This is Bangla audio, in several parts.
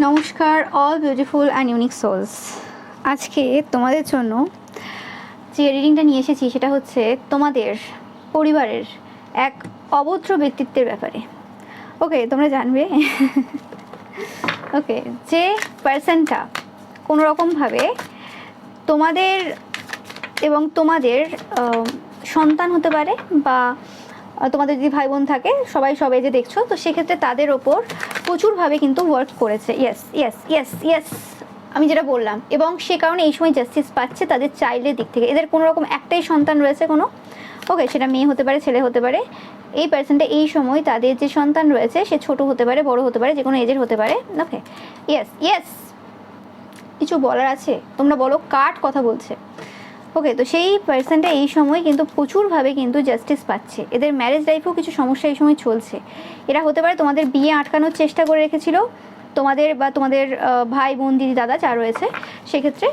নমস্কার all beautiful and unique souls. আজকে তোমাদের জন্য যে রিডিংটা নিয়ে এসেছি সেটা হচ্ছে তোমাদের পরিবারের এক অভদ্র ব্যক্তিত্বের ব্যাপারে। ওকে, তোমরা জানবে ওকে, যে পার্সনটা কোনো রকমভাবে তোমাদের এবং তোমাদের সন্তান হতে পারে, বা তোমাদের যদি ভাই বোন থাকে সবাই সবাই যে দেখছো, তো সেক্ষেত্রে তাদের ওপর প্রচুরভাবে কিন্তু ওয়ার্ক করেছে। ইয়েস ইয়েস ইয়েস ইয়েস, আমি যেটা বললাম, এবং সে কারণে এই সময় জাস্টিস পাচ্ছে তাদের চাইল্ডের দিক থেকে। এদের কোনো রকম একটাই সন্তান রয়েছে কোনো, ওকে, সেটা মেয়ে হতে পারে ছেলে হতে পারে। এই পার্সনটা এই সময় তাদের যে সন্তান রয়েছে সে ছোট হতে পারে বড় হতে পারে, যে কোনো এজের হতে পারে। ওকে, ইয়েস ইয়েস, কিছু বলার আছে? তোমরা বলো, কাট কথা বলছে। ওকে, তো সেই পার্সনটা এই সময় কিন্তু প্রচুরভাবে কিন্তু জাস্টিস পাচ্ছে। এদের ম্যারেজ লাইফেও কিছু সমস্যা এই সময় চলছে। এরা হতে পারে তোমাদের বিয়ে আটকানোর চেষ্টা করে রেখেছিল, তোমাদের বা তোমাদের ভাই বোন দিদি দাদা যা রয়েছে সেক্ষেত্রে,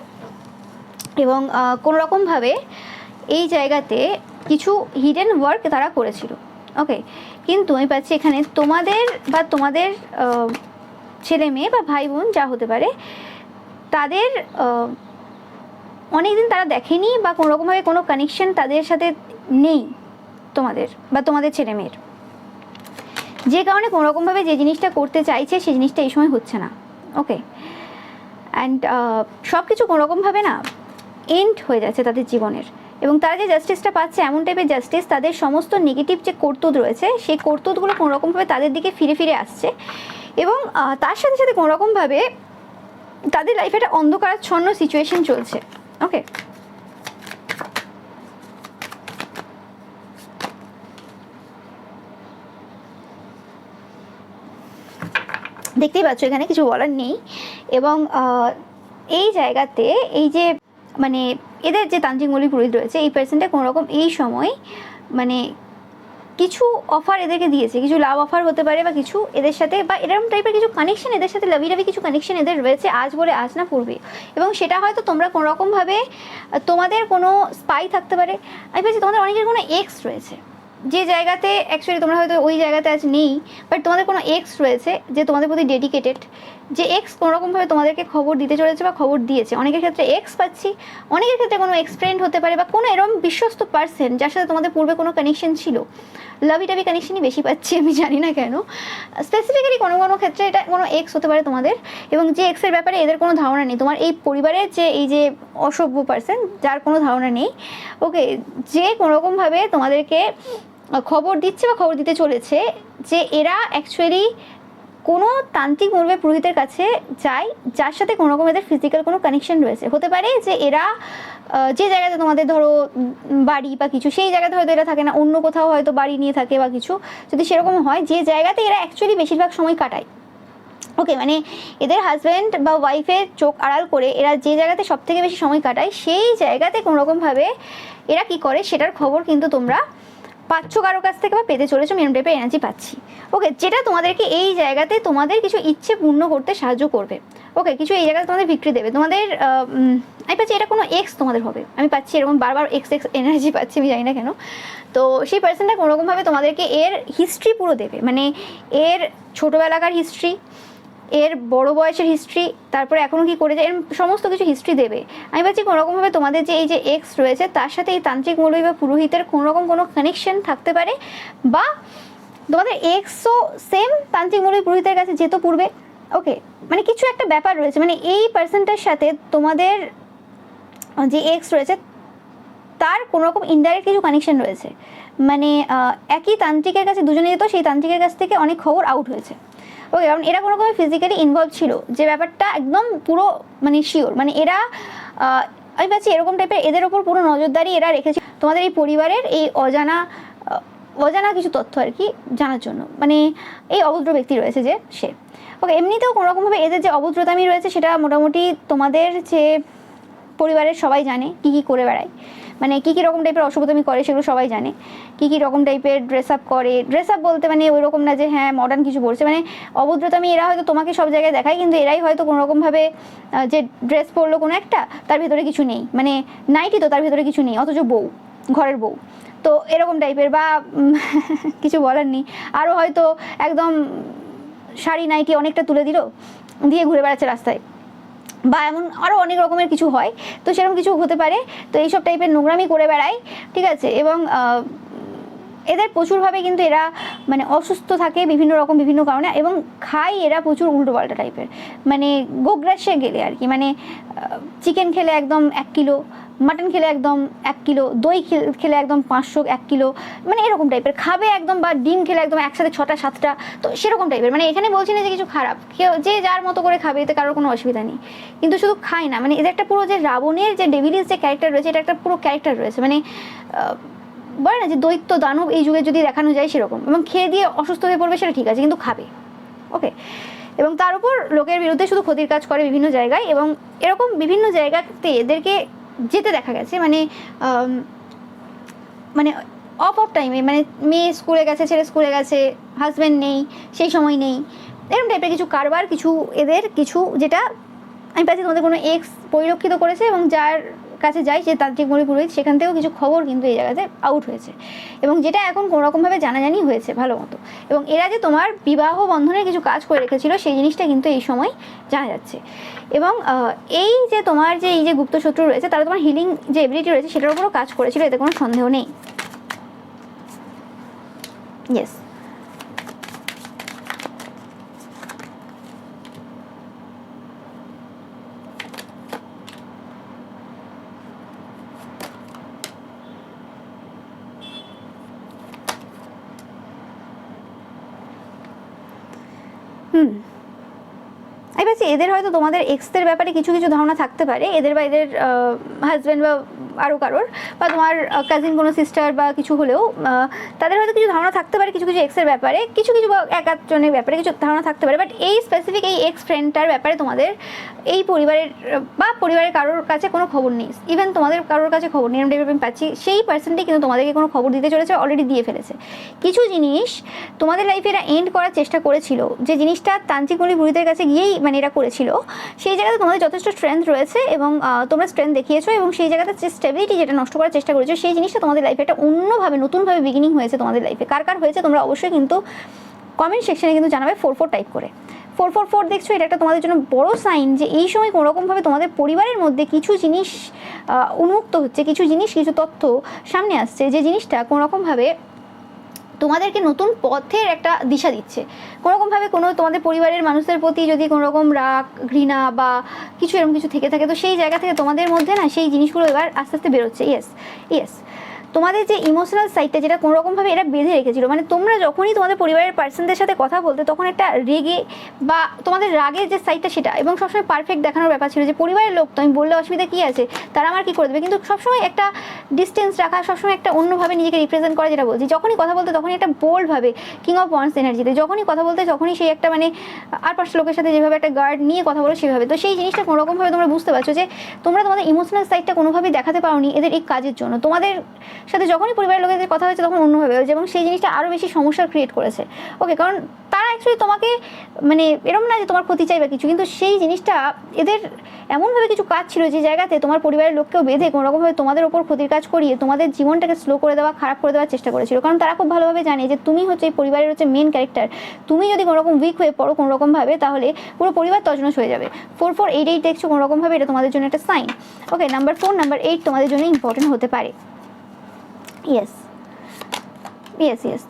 এবং কোনো রকমভাবে এই জায়গাতে কিছু হিডেন ওয়ার্ক তারা করেছিল। ওকে, কিন্তু আমি পাচ্ছি এখানে তোমাদের বা তোমাদের ছেলে মেয়ে বা ভাই বোন যা হতে পারে, তাদের অনেকদিন তারা দেখেনি বা কোনো রকমভাবে কোনো কানেকশন তাদের সাথে নেই তোমাদের বা তোমাদের ছেলে মেয়ের, যে কারণে কোনো রকমভাবে যে জিনিসটা করতে চাইছে সেই জিনিসটা এই সময় হচ্ছে না। ওকে, অ্যান্ড সব কিছু কোনো রকমভাবে না এন্ড হয়ে যাচ্ছে তাদের জীবনের, এবং তারা যে জাস্টিসটা পাচ্ছে এমন টাইপের জাস্টিস, তাদের সমস্ত নেগেটিভ যে করতুত রয়েছে সেই করতুতগুলো কোনো রকমভাবে তাদের দিকে ফিরে ফিরে আসছে, এবং তার সাথে সাথে কোনো রকমভাবে তাদের লাইফে একটা অন্ধকারাচ্ছন্ন সিচুয়েশন চলছে। ওকে, দেখতেই পাচ্ছ এখানে কিছু বলার নেই। এবং এই জায়গাতে এই যে মানে এদের যে তান্ত্রিক মৌলিক পুরোহিত রয়েছে, এই পার্সনটা কোনো রকম এই সময় মানে কিছু অফার এদেরকে দিয়েছে, কিছু লাভ অফার হতে পারে বা কিছু এদের সাথে, বা এরকম টাইপের কিছু কানেকশন এদের সাথে, লাভি লাভি কিছু কানেকশন এদের রয়েছে, আজ বলে আজ না পূর্বে। এবং সেটা হয়তো তোমরা কোনো রকমভাবে তোমাদের কোনো স্পাই থাকতে পারে। আমি বলছি তোমাদের অনেকের কোনো এক্স রয়েছে, যে জায়গাতে অ্যাকচুয়ালি তোমরা হয়তো ওই জায়গাতে আজ নেই, বাট তোমাদের কোনো এক্স রয়েছে যে তোমাদের প্রতি ডেডিকেটেড, যে এক্স কোনো রকমভাবে তোমাদেরকে খবর দিতে চলেছে বা খবর দিয়েছে। অনেকের ক্ষেত্রে এক্স পাচ্ছি, অনেকের ক্ষেত্রে কোনো এক্স ফ্রেন্ড হতে পারে, বা কোনো এরকম বিশ্বস্ত পার্সন যার সাথে তোমাদের পূর্বে কোনো কানেকশন ছিল। লাভি টাভি কানেকশনই বেশি পাচ্ছি, আমি জানি না কেন। স্পেসিফিক্যালি কোনো কোনো ক্ষেত্রে এটা কোনো এক্স হতে পারে তোমাদের, এবং যে এক্সের ব্যাপারে এদের কোনো ধারণা নেই। তোমার এই পরিবারের যে এই যে অসভ্য পার্সন যার কোনো ধারণা নেই, ওকে, যে কোনোরকমভাবে তোমাদেরকে খবর দিচ্ছে বা খবর দিতে চলেছে যে এরা অ্যাকচুয়ালি কোনো তান্ত্রিক মূলবে পুরোহিতের কাছে যায় যার সাথে কোনো রকম এদের ফিজিক্যাল কোনো কানেকশন রয়েছে। হতে পারে যে এরা যে জায়গাতে তোমাদের ধরো বাড়ি বা কিছু, সেই জায়গাতে হয়তো এরা থাকে না, অন্য কোথাও হয়তো বাড়ি নিয়ে থাকে বা কিছু, যদি সেরকম হয় যে জায়গাতে এরা অ্যাকচুয়ালি বেশিরভাগ সময় কাটায়। ওকে, মানে এদের হাজব্যান্ড বা ওয়াইফের চোখ আড়াল করে এরা যে জায়গাতে সব থেকে বেশি সময় কাটায়, সেই জায়গাতে কোনো রকমভাবে এরা কি করে সেটার খবর কিন্তু তোমরা পাচ্ছ কারো কাছ থেকে বা পেতে চলেছো, মেরুন টাইপের এনার্জি পাচ্ছি। ওকে, যেটা তোমাদেরকে এই জায়গাতে তোমাদের কিছু ইচ্ছে পূর্ণ করতে সাহায্য করবে। ওকে, কিছু এই জায়গাতে তোমাদের ভিক্টরি দেবে। তোমাদের আমি পাচ্ছি এটা কোনো এক্স তোমাদের হবে, আমি পাচ্ছি এরকম বারবার এক্স এক্স এনার্জি পাচ্ছি, আমি জানি না কেন। তো সেই পার্সনটা কোনোরকমভাবে তোমাদেরকে এর হিস্ট্রি পুরো দেবে, মানে এর ছোটোবেলাকার হিস্ট্রি, এর বড় বয়সের হিস্ট্রি, তারপরে এখনও কী করে যায়, এর সমস্ত কিছু হিস্ট্রি দেবে। আমি ভাবছি কোনোরকমভাবে তোমাদের যে এই যে এক্স রয়েছে তার সাথে এই তান্ত্রিক মৌলবী বা পুরোহিতের কোনোরকম কোনো কানেকশন থাকতে পারে, বা তোমাদের এক্সও সেম তান্ত্রিক মৌলবী পুরোহিতের কাছে যেত পূর্বে। ওকে, মানে কিছু একটা ব্যাপার রয়েছে, মানে এই পার্সনটার সাথে তোমাদের যে এক্স রয়েছে তার কোনোরকম ইনডাইরেক্ট কিছু কানেকশন রয়েছে, মানে একই তান্ত্রিকের কাছে দুজনে যেত, সেই তান্ত্রিকের কাছ থেকে অনেক খবর আউট হয়েছে। ওকে, কারণ এরা কোনো রকমের ফিজিক্যালি ইনভলভ ছিল, যে ব্যাপারটা একদম পুরো মানে শিওর, মানে এরা আমি পাচ্ছি এরকম টাইপের এদের ওপর পুরো নজরদারি এরা রেখেছে তোমাদের এই পরিবারের এই অজানা কিছু তথ্য আর কি জানার জন্য, মানে এই অভদ্র ব্যক্তি রয়েছে যে সে। ওকে, এমনিতেও কোনো রকমভাবে এদের যে অভদ্রতামি রয়েছে সেটা মোটামুটি তোমাদের যে পরিবারের সবাই জানে কী কী করে বেড়ায়, মানে কী কী রকম টাইপের অসভ্যতামি করে সেগুলো সবাই জানে। কী কী রকম টাইপের ড্রেস আপ করে, ড্রেস আপ বলতে মানে ওই রকম না যে হ্যাঁ মডার্ন কিছু পরছে, মানে অভদ্রতামি এরা হয়তো তোমাকে সব জায়গায় দেখায়, কিন্তু এরাই হয়তো কোনো রকমভাবে যে ড্রেস পরলো কোনো একটা, তার ভিতরে কিছু নেই, মানে নাইটি তো তার ভিতরে কিছু নেই, অথচ বউ, ঘরের বউ, তো এরকম টাইপের, বা কিছু বলার নেই। আরও হয়তো একদম শাড়ি নাইটি অনেকটা তুলে দিল, দিয়ে ঘুরে বেড়াচ্ছে রাস্তায়, বা এমন আরও অনেক রকমের কিছু হয়। তো সেরকম কিছু হতে পারে। তো এইসব টাইপের নোংরামি করে বেড়ায়, ঠিক আছে। এবং এদের প্রচুরভাবে কিন্তু এরা মানে অসুস্থ থাকে বিভিন্ন রকম বিভিন্ন কারণে, এবং খায় এরা প্রচুর উল্টোপাল্টা টাইপের, মানে গোগ্রাসে গেলে আর কি, মানে চিকেন খেলে একদম 1 কিলো, মাটন খেলে একদম 1 কিলো, দই খেলে একদম 500 1 কিলো, মানে এরকম টাইপের খাবে একদম, বা ডিম খেলে একদম একসাথে 6টা 7টা। তো সেরকম টাইপের, মানে এখানে বলছি না যে কিছু খারাপ, কেউ যে যার মতো করে খাবে, এতে কারোর কোনো অসুবিধা নেই, কিন্তু শুধু খায় না, মানে এদের একটা পুরো যে রাবণের যে ডেভিলিস যে ক্যারেক্টার রয়েছে, এটা একটা পুরো ক্যারেক্টার রয়েছে, মানে বলে না যে দৈত্য দানব এই যুগে যদি দেখানো যায় সেরকম। এবং খেয়ে দিয়ে অসুস্থ হয়ে পড়বে সেটা ঠিক আছে, কিন্তু খাবে, ওকে। এবং তার উপর লোকের বিরুদ্ধে শুধু ক্ষতির কাজ করে বিভিন্ন জায়গায়, এবং এরকম বিভিন্ন জায়গাতে এদেরকে যেতে দেখা গেছে, মানে মানে অফ টাইমে, মানে মেয়ে স্কুলে গেছে, ছেলে স্কুলে গেছে, হাজব্যান্ড নেই, সেই সময় নেই, এরকম টাইপের কিছু কারবার, কিছু এদের কিছু, যেটা আমি পাচ্ছি তোমাদের কোনো এক্স পরিলক্ষিত করেছে, এবং যার কাছে যাই যে তান্ত্রিক মণি পুরোহিত, সেখান থেকেও কিছু খবর কিন্তু এই জায়গাতে আউট হয়েছে, এবং যেটা এখন কোনোরকমভাবে জানাজানি হয়েছে ভালো মতো। এবং এরা যে তোমার বিবাহ বন্ধনের কিছু কাজ করে রেখেছিল, সেই জিনিসটা কিন্তু এই সময় জানা যাচ্ছে। এবং এই যে তোমার যে এই যে গুপ্ত শত্রু রয়েছে, তারা তোমার হিলিং যে এবিলিটি রয়েছে সেটার উপরও কাজ করেছিল, এতে কোনো সন্দেহ নেই। ইয়েস, আমি বলছি এদের হয়তো তোমাদের এক্সদের ব্যাপারে কিছু কিছু ধারণা থাকতে পারে, এদের বা এদের হাজব্যান্ড বা আরও কারোর, বা তোমার কাজিন কোনো সিস্টার বা কিছু হলেও তাদের হয়তো কিছু ধারণা থাকতে পারে কিছু কিছু এক্সের ব্যাপারে, কিছু কিছু বা এক আধজনের ব্যাপারে কিছু ধারণা থাকতে পারে। বাট এই স্পেসিফিক এই এক্স ফ্রেন্ডটার ব্যাপারে তোমাদের এই পরিবারের বা পরিবারের কারোর কাছে কোনো খবর নেই, ইভেন তোমাদের কারোর কাছে খবর নেই, আমি পাচ্ছি সেই পার্সনটি কিন্তু তোমাদেরকে কোনো খবর দিতে চলেছে, অলরেডি দিয়ে ফেলেছে। কিছু জিনিস তোমাদের লাইফে এরা এন্ড করার চেষ্টা করেছিল, যে জিনিসটা তান্ত্রিক মণি পুরোহিতের কাছে গিয়েই মানে এরা করেছিল, সেই জায়গাতে তোমাদের যথেষ্ট স্ট্রেংথ রয়েছে, এবং তোমরা স্ট্রেংথ দেখিয়েছো, এবং সেই জায়গাতে যে স্টেবিলিটি যেটা নষ্ট করার চেষ্টা করেছো, সেই জিনিসটা তোমাদের লাইফে একটা অন্যভাবে নতুনভাবে বিগিনিং হয়েছে তোমাদের লাইফে। কার কার হয়েছে তোমরা অবশ্যই কিন্তু কমেন্ট সেকশনে কিন্তু জানাবে 44 টাইপ করে। 444 দেখছো, এটা একটা তোমাদের জন্য বড় সাইন যে এই সময় কোনোরকমভাবে তোমাদের পরিবারের মধ্যে কিছু জিনিস উন্মুক্ত হচ্ছে, কিছু জিনিস কিছু তথ্য সামনে আসছে, যে জিনিসটা কোনোরকমভাবে তোমাদেরকে নতুন পথের একটা দিশা দিচ্ছে। কোনোরকমভাবে কোনো তোমাদের পরিবারের মানুষদের প্রতি যদি কোনোরকম রাগ ঘৃণা বা কিছু এরকম কিছু থেকে থাকে, তো সেই জায়গা থেকে তোমাদের মধ্যে না সেই জিনিসগুলো এবার আস্তে আস্তে বেরোচ্ছে। ইয়েস, তোমাদের যে ইমোশনাল সাইডটা যেটা কোনোরকমভাবে এরা বেঁধে রেখেছিল, মানে তোমরা যখনই তোমাদের পরিবারের পার্সনদের সাথে কথা বলতে, তখন একটা রেগে বা তোমাদের রাগের যে সাইডটা সেটা, এবং সবসময় পারফেক্ট দেখানোর ব্যাপার ছিল, যে পরিবারের লোক তো আমি বললে অসুবিধা কী আছে, তারা আমার কী করে দেবে, কিন্তু সবসময় একটা ডিস্টেন্স রাখা, সবসময় একটা অন্যভাবে নিজেকে রিপ্রেজেন্ট করা, যেটা বলছি যখনই কথা বলতে তখনই একটা বোল্ডভাবে কিং অফ ওয়ান্স এনার্জিতে যখনই কথা বলতে, তখনই সেই একটা মানে আর পাঁচটা লোকের সাথে যেভাবে একটা গার্ড নিয়ে কথা বলো সেভাবে। তো সেই জিনিসটা কোনোরকমভাবে তোমরা বুঝতে পারছো যে তোমরা তোমাদের ইমোশনাল সাইডটা কোনোভাবেই দেখাতে পারোনি এদের এই কাজের জন্য। তোমাদের সাথে যখনই পরিবারের লোকেদের কথা হয়েছে তখন অন্যভাবে হয়েছে, এবং সেই জিনিসটা আরও বেশি সমস্যার ক্রিয়েট করেছে। ওকে, কারণ তারা অ্যাকচুয়ালি তোমাকে মানে এরকম না যে তোমার ক্ষতি চাই বা কিছু, কিন্তু সেই জিনিসটা এদের এমনভাবে কিছু কাজ ছিল যে জায়গাতে তোমার পরিবারের লোককেও বেঁধে কোনোরকমভাবে তোমাদের ওপর ক্ষতির কাজ করিয়ে তোমাদের জীবনটাকে স্লো করে দেওয়া, খারাপ করে দেওয়ার চেষ্টা করেছিল। কারণ তারা খুব ভালোভাবে জানে যে তুমি হচ্ছে এই পরিবারের হচ্ছে মেন ক্যারেক্টার, তুমি যদি কোনোরকম উইক হয়ে পড়ো কোনোরকমভাবে, তাহলে পুরো পরিবার তছনছ হয়ে যাবে। 4488 দেখছো কোনোরকমভাবে, এটা তোমাদের জন্য একটা সাইন। ওকে, নাম্বার 4 নাম্বার 8 তোমাদের জন্য ইম্পর্টেন্ট হতে পারে। ইয়েস,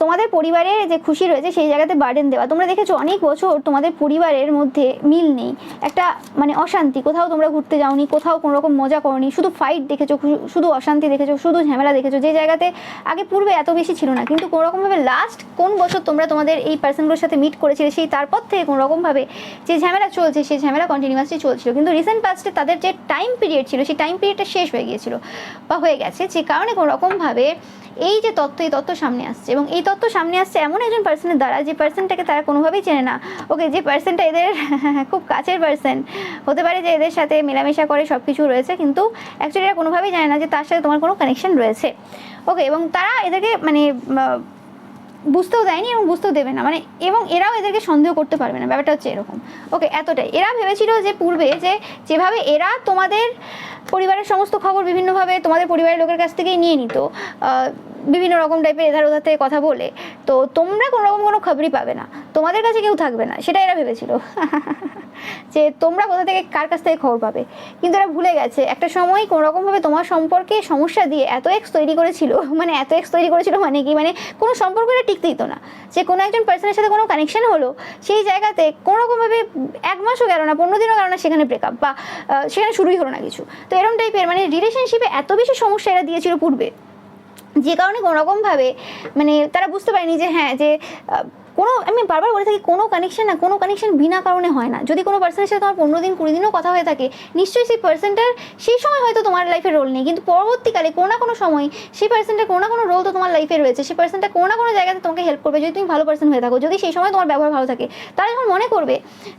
তোমাদের পরিবারের যে খুশি রয়েছে সেই জায়গাতে বার্ডেন দেওয়া। তোমরা দেখেছো অনেক বছর তোমাদের পরিবারের মধ্যে মিল নেই, একটা মানে অশান্তি, কোথাও তোমরা ঘুরতে যাওনি, কোথাও কোনো রকম মজা করনি, শুধু ফাইট দেখেছো, শুধু অশান্তি দেখেছো, শুধু ঝামেলা দেখেছো, যে জায়গাতে আগে পূর্বে এত বেশি ছিল না। কিন্তু কোনোরকমভাবে লাস্ট কোন বছর তোমরা তোমাদের এই পার্সনগুলোর সাথে মিট করেছিলে, সেই তারপর থেকে কোনোরকমভাবে যে ঝামেলা চলছে সেই ঝামেলা কন্টিনিউয়াসলি চলছিল। কিন্তু রিসেন্ট পাস্টে তাদের যে টাইম পিরিয়ড ছিল সেই টাইম পিরিয়ডটা শেষ হয়ে গিয়েছিল বা হয়ে গেছে, যে কারণে কোনোরকমভাবে এই যে এই তত্ত্ব সামনে আসছে, এবং এই তত্ত্ব সামনে আসছে এমন একজন পার্সনের দ্বারা যে পার্সনটাকে তারা কোনোভাবেই চেনে না। ওকে, যে পার্সনটা এদের খুব কাছের পার্সন হতে পারে, যে এদের সাথে মেলামেশা করে সব কিছু রয়েছে, কিন্তু অ্যাকচুয়ালি এরা কোনোভাবেই জানে না যে তার সাথে তোমার কোনো কানেকশন রয়েছে। ওকে, এবং তারা এদেরকে মানে বুঝতেও দেয়নি এবং বুঝতেও দেবে না, মানে এবং এরাও এদেরকে সন্দেহ করতে পারবে না, ব্যাপারটা হচ্ছে এরকম। ওকে, এতটাই এরা ভেবেছিল যে পূর্বে যে যেভাবে এরা তোমাদের পরিবারের সমস্ত খবর বিভিন্নভাবে তোমাদের পরিবারের লোকের কাছ থেকেই নিয়ে নিত, বিভিন্ন রকম টাইপের এধার ওধার থেকে কথা বলে, তো তোমরা কোনো রকম কোনো খবরই পাবে না, তোমাদের কাছে কেউ থাকবে না, সেটা এরা ভেবেছিল যে তোমরা কোথা থেকে কার কাছ থেকে খবর পাবে। কিন্তু এরা ভুলে গেছে একটা সময় কোনো রকমভাবে তোমার সম্পর্কে সমস্যা দিয়ে এত এক্স তৈরি করেছিল, মানে এত এক্স তৈরি করেছিল মানে কি, মানে কোনো সম্পর্ক এটা টিকতে দিত না। যে কোনো একজন পার্সনের সাথে কোনো কানেকশন হলো, সেই জায়গাতে কোনো রকমভাবে 1 মাসও গেল না, 15 দিনও গেল না, সেখানে ব্রেকআপ বা সেখানে শুরুই হলো না কিছু। তো এরকম টাইপের মানে রিলেশনশিপে এত বেশি সমস্যা এরা দিয়েছিল পূর্বে, যে কারণে কোনোরকমভাবে মানে তারা বুঝতে পারেনি যে হ্যাঁ, যে কোনো, আমি বারবার বলে থাকি, কোনো কানেকশন না, কোনো কানেকশন বিনা কারণে হয় না। যদি কোনো পার্সনের সাথে তোমার 15 দিন 20 দিনও কথা হয়ে থাকে, নিশ্চয়ই সেই পার্সনটার সেই সময় হয়তো তোমার লাইফে রোল নেই, কিন্তু পরবর্তীকালে কোনো না কোনো সময় সেই পার্সনটার কোনো না কোনো রোল তো তোমার লাইফে রয়েছে। সেই পার্সনটা কোনো না কোনো জায়গাতে তোমাকে হেল্প করবে, যদি তুমি ভালো পার্সন হয়ে থাকো, যদি সেই সময় তোমার ব্যবহার ভালো থাকে। তারা যখন মনে করবে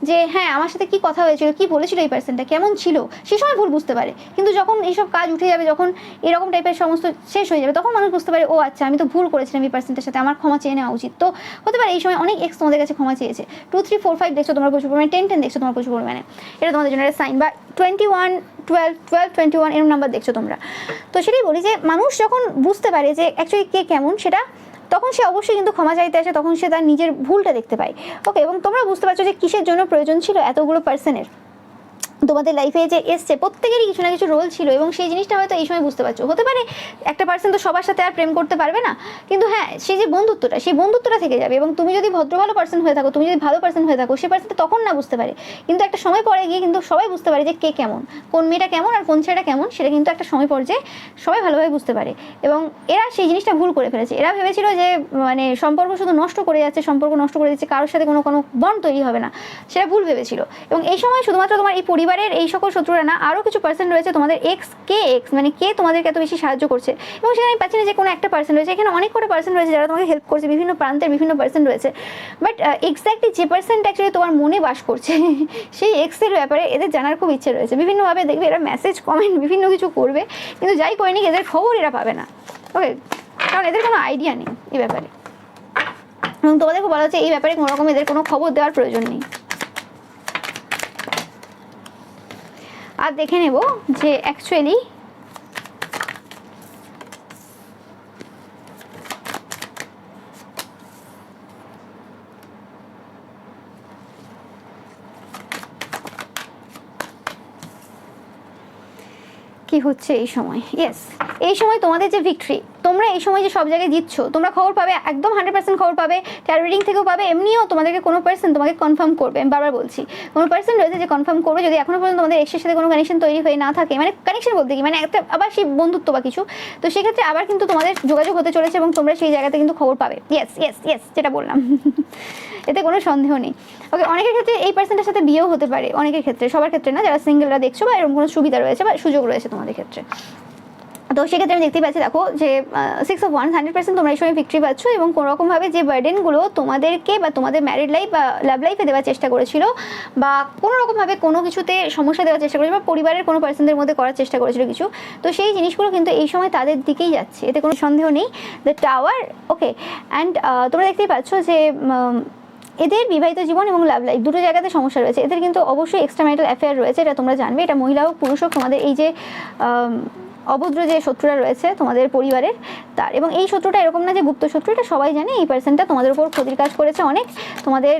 যে হ্যাঁ, আমার সাথে কী কথা হয়েছিল, কী বলেছিল এই পার্সনটা, কেমন ছিল, সেই সময় ভুল বুঝতে পারে। কিন্তু যখন এইসব কাজ উঠে যাবে, যখন এরকম টাইপের সমস্ত শেষ হয়ে যাবে, তখন মানুষ বুঝতে পারে ও আচ্ছা, আমি তো ভুল করেছিলাম এই পার্সনটার সাথে, আমার ক্ষমা চেয়ে নেওয়া উচিত। তো হতে পারে এই সময় অনেক এক্স তোমাদের কাছে ক্ষমা চেয়েছে। 2, 3, 4, 5 দেখছো তোমরা প্রচুর পরিমাণে, 10, 10 দেখছো তোমরা প্রচুর পরিমাণে, এটা তোমাদের জন্য একটা সাইন। বা 21, 12, 12, 21 এরকম নাম্বার দেখছো তোমরা। তো সেটাই বলি যে মানুষ যখন বুঝতে পারে যে অ্যাকচুয়ালি কে কেমন, সেটা তখন সে অবশ্যই কিন্তু ক্ষমা চাইতে আসে, তখন সে তার নিজের ভুলটা দেখতে পায়। ওকে, এবং তোমরা বুঝতে পারছো যে কিসের জন্য প্রয়োজন ছিল এতগুলো পার্সনের তোমাদের লাইফে যে এসছে। প্রত্যেকেরই কিছু না কিছু রোল ছিল, এবং সেই জিনিসটা হয়তো এই সময় বুঝতে পারছো। হতে পারে একটা পার্সন তো সবার সাথে আর প্রেম করতে পারবে না, কিন্তু হ্যাঁ, সেই যে বন্ধুত্বটা, সেই বন্ধুত্বটা থেকে যাবে। এবং তুমি যদি ভদ্র ভালো পার্সন হয়ে থাকো, তুমি যদি ভালো পার্সন হয়ে থাকো, সেই পার্সনটা তখন না বুঝতে পারে, কিন্তু একটা সময় পরে গিয়ে কিন্তু সবাই বুঝতে পারে যে কে কেমন, কোন মেয়েটা কেমন আর কোন ছেলেটা কেমন, সেটা কিন্তু একটা সময় পর্যায়ে সবাই ভালোভাবে বুঝতে পারে। এবং এরা সেই জিনিসটা ভুল করে ফেলেছে। এরা ভেবেছিল যে মানে সম্পর্ক শুধু নষ্ট করে যাচ্ছে, সম্পর্ক নষ্ট করে দিচ্ছে, কারোর সাথে কোনো বন্ড তৈরি হবে না, সেটা ভুল ভেবেছিল। এবং এই সময় শুধুমাত্র তোমার এই পরিবারের এই সকল শত্রুরা না, আরও কিছু পার্সন রয়েছে তোমাদের এক্স, মানে কে তোমাদেরকে এত বেশি সাহায্য করছে। এবং সেখানে আমি পাচ্ছি না যে কোনো একটা পার্সন রয়েছে, এখানে অনেক কটা পার্সন রয়েছে যারা তোমাকে হেল্প করছে, বিভিন্ন প্রান্তের বিভিন্ন পার্সন রয়েছে। বাট এক্স্যাক্টলি যে পার্সনটা অ্যাকচুয়ালি তোমার মনে বাস করছে, সেই এক্সের ব্যাপারে এদের জানার খুব ইচ্ছে রয়েছে। বিভিন্নভাবে দেখবে এরা মেসেজ, কমেন্ট বিভিন্ন কিছু করবে, কিন্তু যাই করেনি এদের খবর এরা পাবে না। ওকে, কারণ এদের কোনো আইডিয়া নেই এই ব্যাপারে। এবং তোমাদেরকে বলা হচ্ছে এই ব্যাপারে কোনো রকম এদের কোনো খবর দেওয়ার প্রয়োজন নেই। আর দেখে নেব যে অ্যাকচুয়ালি কি হচ্ছে এই সময়। ইয়েস, এই সময় তোমাদের যে ভিক্টরি, তোমরা এই সময় যে সব জায়গায় জিতছো, তোমরা খবর পাবে, একদম 100% খবর পাবে। ট্যারো রিডিং থেকেও পাবে, এমনিও তোমাদেরকে কোনো পার্সন তোমাকে কনফার্ম করবে। আমি বারবার বলছি, কোনো পার্সন রয়েছে যে কনফার্ম করবে, যদি এখনো পর্যন্ত তোমাদের এক্সের সাথে কোনো কানেকশন তৈরি হয়ে না থাকে, মানে কানেকশন বলতে কি, মানে একটা আবার সেই বন্ধুত্ব বা কিছু, তো সেক্ষেত্রে আবার কিন্তু তোমাদের যোগাযোগ হতে চলেছে, এবং তোমরা সেই জায়গাতে কিন্তু খবর পাবে। ইয়েস ইয়েস ইয়েস, যেটা বললাম এতে কোনো সন্দেহ নেই। ওকে, অনেকের ক্ষেত্রে এই পার্সনটার সাথে বিয়েও হতে পারে, অনেকের ক্ষেত্রে, সবার ক্ষেত্রে না, যারা সিঙ্গেলরা দেখছো বা এরকম কোনো সুবিধা রয়েছে বা সুযোগ রয়েছে তোমাদের ক্ষেত্রে। তো সেক্ষেত্রে আমি দেখতেই পাচ্ছি, দেখো যে 6 of Wands 100% তোমরা এই সময় ভিক্টরি পাচ্ছ। এবং কোনোরকমভাবে যে বার্ডেনগুলো তোমাদেরকে বা তোমাদের ম্যারিড লাইফ বা লাভ লাইফে দেওয়ার চেষ্টা করেছিল, বা কোনোরকমভাবে কোনো কিছুতে সমস্যা দেওয়ার চেষ্টা করেছিল, বা পরিবারের কোনো পার্সনদের মধ্যে করার চেষ্টা করেছিল কিছু, তো সেই জিনিসগুলো কিন্তু এই সময় তাদের দিকেই যাচ্ছে, এতে কোনো সন্দেহ নেই। দ্য টাওয়ার, ওকে, অ্যান্ড তোমরা দেখতেই পাচ্ছ যে এদের বিবাহিত জীবন এবং লাভ লাইফ দুটো জায়গাতে সমস্যা রয়েছে। এদের কিন্তু অবশ্যই এক্সট্রা ম্যারিটাল অ্যাফেয়ার রয়েছে, এটা তোমরা জানবে। এটা মহিলা হোক পুরুষ হোক, তোমাদের এই যে অভদ্র যে শত্রুরা রয়েছে তোমাদের পরিবারের, তার, এবং এই শত্রুটা এরকম না যে গুপ্ত শত্রু, এটা সবাই জানে। এই পার্সনটা তোমাদের উপর ক্ষতির কাজ করেছে অনেক। তোমাদের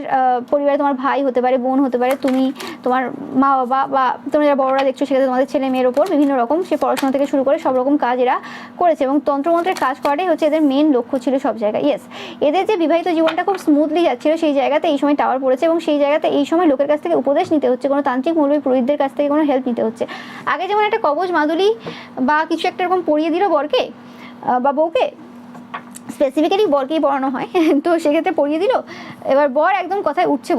পরিবারে তোমার ভাই হতে পারে, বোন হতে পারে, তুমি, তোমার মা বাবা, বা তোমরা যারা বড়রা দেখছো সেক্ষেত্রে তোমাদের ছেলে মেয়ের ওপর বিভিন্ন রকম, সে পড়াশোনা থেকে শুরু করে সব রকম কাজ এরা করেছে। এবং তন্ত্রমন্ত্রের কাজ করাটাই হচ্ছে এদের মেন লক্ষ্য ছিল সব জায়গায়। ইয়েস, এদের যে বিবাহিত জীবনটা খুব স্মুথলি যাচ্ছিল, সেই জায়গাতে এই সময় টাওয়ার পড়েছে, এবং সেই জায়গাতে এই সময় লোকের কাছ থেকে উপদেশ নিতে হচ্ছে, কোনো তান্ত্রিক মৌলবী পুরোহিতদের কাছ থেকে কোনো হেল্প নিতে হচ্ছে। আগে যেমন একটা কবজ মাদুলি বা কিছু একটা এরকম পরিয়ে দিল বরকে বা বউকে, স্পেসিফিক্যালি বরকেই পড়ানো হয়, তো সেক্ষেত্রে পড়িয়ে দিল, এবার বর একদম কথায় উঠছে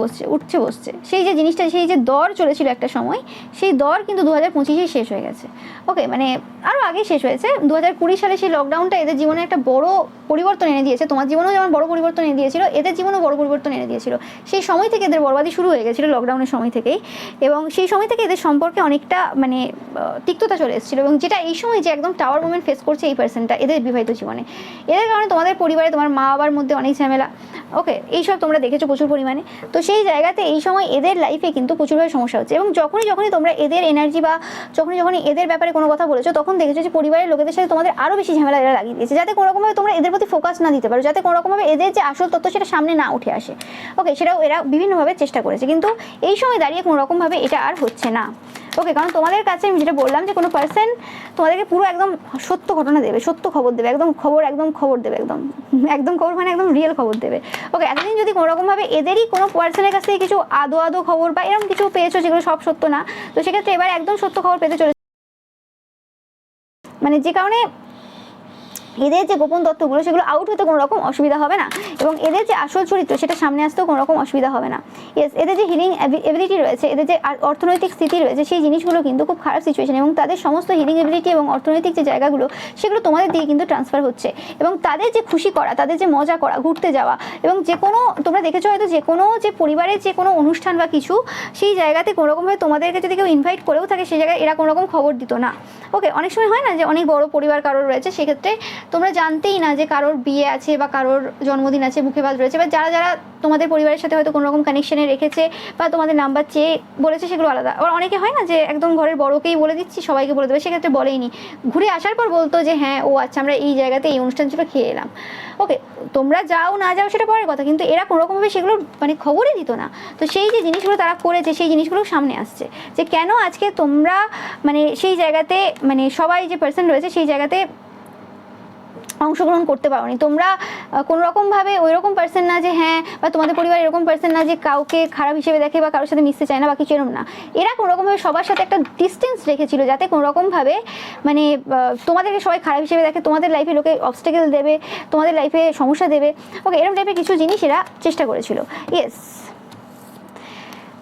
বসছে। সেই যে জিনিসটা, সেই যে দর চলেছিল একটা সময়, সেই দর কিন্তু 2025-এই শেষ হয়ে গেছে। ওকে, মানে আরও আগে শেষ হয়েছে। 2020 সালে সেই লকডাউনটা এদের জীবনে একটা বড় পরিবর্তন এনে দিয়েছে। তোমার জীবনেও যেমন বড় পরিবর্তন এনে দিয়েছিল, এদের জীবনেও বড় পরিবর্তন এনে দিয়েছিল। সেই সময় থেকে এদের বরবাদি শুরু হয়ে গেছিলো, লকডাউনের সময় থেকেই, এবং সেই সময় থেকে এদের সম্পর্কে অনেকটা মানে তিক্ততা চলে এসেছিলো, এবং যেটা এই সময় যে একদম টাওয়ার মোমেন্ট ফেস করছে এই পার্সনটা এদের বিবাহিত জীবনে, এদের কারণে তোমাদের পরিবারে তোমার মা বাবার মধ্যে অনেক ঝামেলা। ওকে, এইসব তোমরা তোমরা দেখেছো প্রচুর পরিমাণে। তো সেই জায়গাতে এই সময় এদের লাইফে কিন্তু প্রচুরভাবে সমস্যা হচ্ছে, এবং যখনই তোমরা এদের এনার্জি বা যখনই এদের ব্যাপারে কোনো কথা বলেছো, তখন দেখেছো যে পরিবারের লোকেদের সাথে তোমাদের আরও বেশি ঝামেলা এরা লাগিয়ে দিয়েছে, যাতে কোনোরকমভাবে তোমরা এদের প্রতি ফোকাস না দিতে পারো, যাতে কোনোরকমভাবে এদের যে আসল তথ্য সেটা সামনে না উঠে আসে। ওকে, সেটাও এরা বিভিন্নভাবে চেষ্টা করেছে, কিন্তু এই সময় দাঁড়িয়ে কোনোরকমভাবে এটা আর হচ্ছে না। ওকে, কারণ তোমাদের কাছে আমি যেটা বললাম যে কোনো পার্সন তোমাদেরকে পুরো একদম সত্য ঘটনা দেবে, সত্য খবর দেবে, একদম খবর দেবে, একদম খবর মানে একদম রিয়েল খবর দেবে। ওকে, এতদিন যদি কোনোরকমভাবে এদেরই কোনো পার্সনের কাছ থেকে কিছু আদো খবর বা এরকম কিছু পেয়েছো যেগুলো সব সত্য না, তো সেক্ষেত্রে এবার একদম সত্য খবর পেতে চলেছে, মানে যে কারণে এদের যে গোপন তথ্যগুলো সেগুলো আউট হতে কোনো রকম অসুবিধা হবে না, এবং এদের যে আসল চরিত্র সেটা সামনে আসতেও কোনো রকম অসুবিধা হবে না। ইয়েস, এদের যে হিলিং এবিলিটি রয়েছে, এদের যে অর্থনৈতিক স্থিতি রয়েছে, সেই জিনিসগুলো কিন্তু খুব খারাপ সিচুয়েশন, এবং তাদের সমস্ত হিলিং এবিলিটি এবং অর্থনৈতিক যে জায়গাগুলো সেগুলো তোমাদের দিকে কিন্তু ট্রান্সফার হচ্ছে, এবং তাদের যে খুশি করা, তাদের যে মজা করা, ঘুরতে যাওয়া, এবং যে কোনো তোমরা দেখেছো হয়তো যে কোনো যে পরিবারের যে কোনো অনুষ্ঠান বা কিছু, সেই জায়গাতে কোনোরকমভাবে তোমাদেরকে যদি কেউ ইনভাইট করেও থাকে, সেই জায়গায় এরা কোনো রকম খবর দিত না। ওকে, অনেক সময় হয় না যে অনেক বড় পরিবার কারোর রয়েছে, সেক্ষেত্রে তোমরা জানতেই না যে কারোর বিয়ে আছে বা কারোর জন্মদিন আছে, মুখে ভাত রয়েছে, বা যারা তোমাদের পরিবারের সাথে হয়তো কোনো রকম কানেকশনে রেখেছে বা তোমাদের নাম্বার চেয়ে বলেছে, সেগুলো আলাদা। আবার অনেকে হয় না যে একদম ঘরের বড়কেই বলে দিচ্ছি, সবাইকে বলে দেবে, সেক্ষেত্রে বলেইনি, ঘুরে আসার পর বলতো যে হ্যাঁ ও আচ্ছা আমরা এই জায়গাতে এই অনুষ্ঠান ছিল, খেয়ে এলাম। ওকে, তোমরা যাও না যাও সেটা পরের কথা, কিন্তু এরা কোনোরকমভাবে সেগুলো মানে খবরই দিত না। তো সেই যে জিনিসগুলো তারা করেছে, সেই জিনিসগুলো সামনে আসছে, যে কেন আজকে তোমরা মানে সেই জায়গাতে মানে সবাই যে পার্সন রয়েছে সেই জায়গাতে অংশগ্রহণ করতে পারোনি তোমরা। কোনো রকমভাবে ওই রকম পার্সন না যে হ্যাঁ, বা তোমাদের পরিবার এরকম পার্সন না যে কাউকে খারাপ হিসেবে দেখে বা কারোর সাথে মিশতে চায় না বা কিছু এরকম না। এরা কোনো রকমভাবে সবার সাথে একটা ডিস্টেন্স রেখেছিল, যাতে কোনো রকমভাবে মানে তোমাদেরকে সবাই খারাপ হিসেবে দেখে, তোমাদের লাইফে লোকে অবস্টেকেল দেবে, তোমাদের লাইফে সমস্যা দেবে। ওকে, এরকম টাইপের কিছু জিনিস এরা চেষ্টা করেছিল। ইয়েস,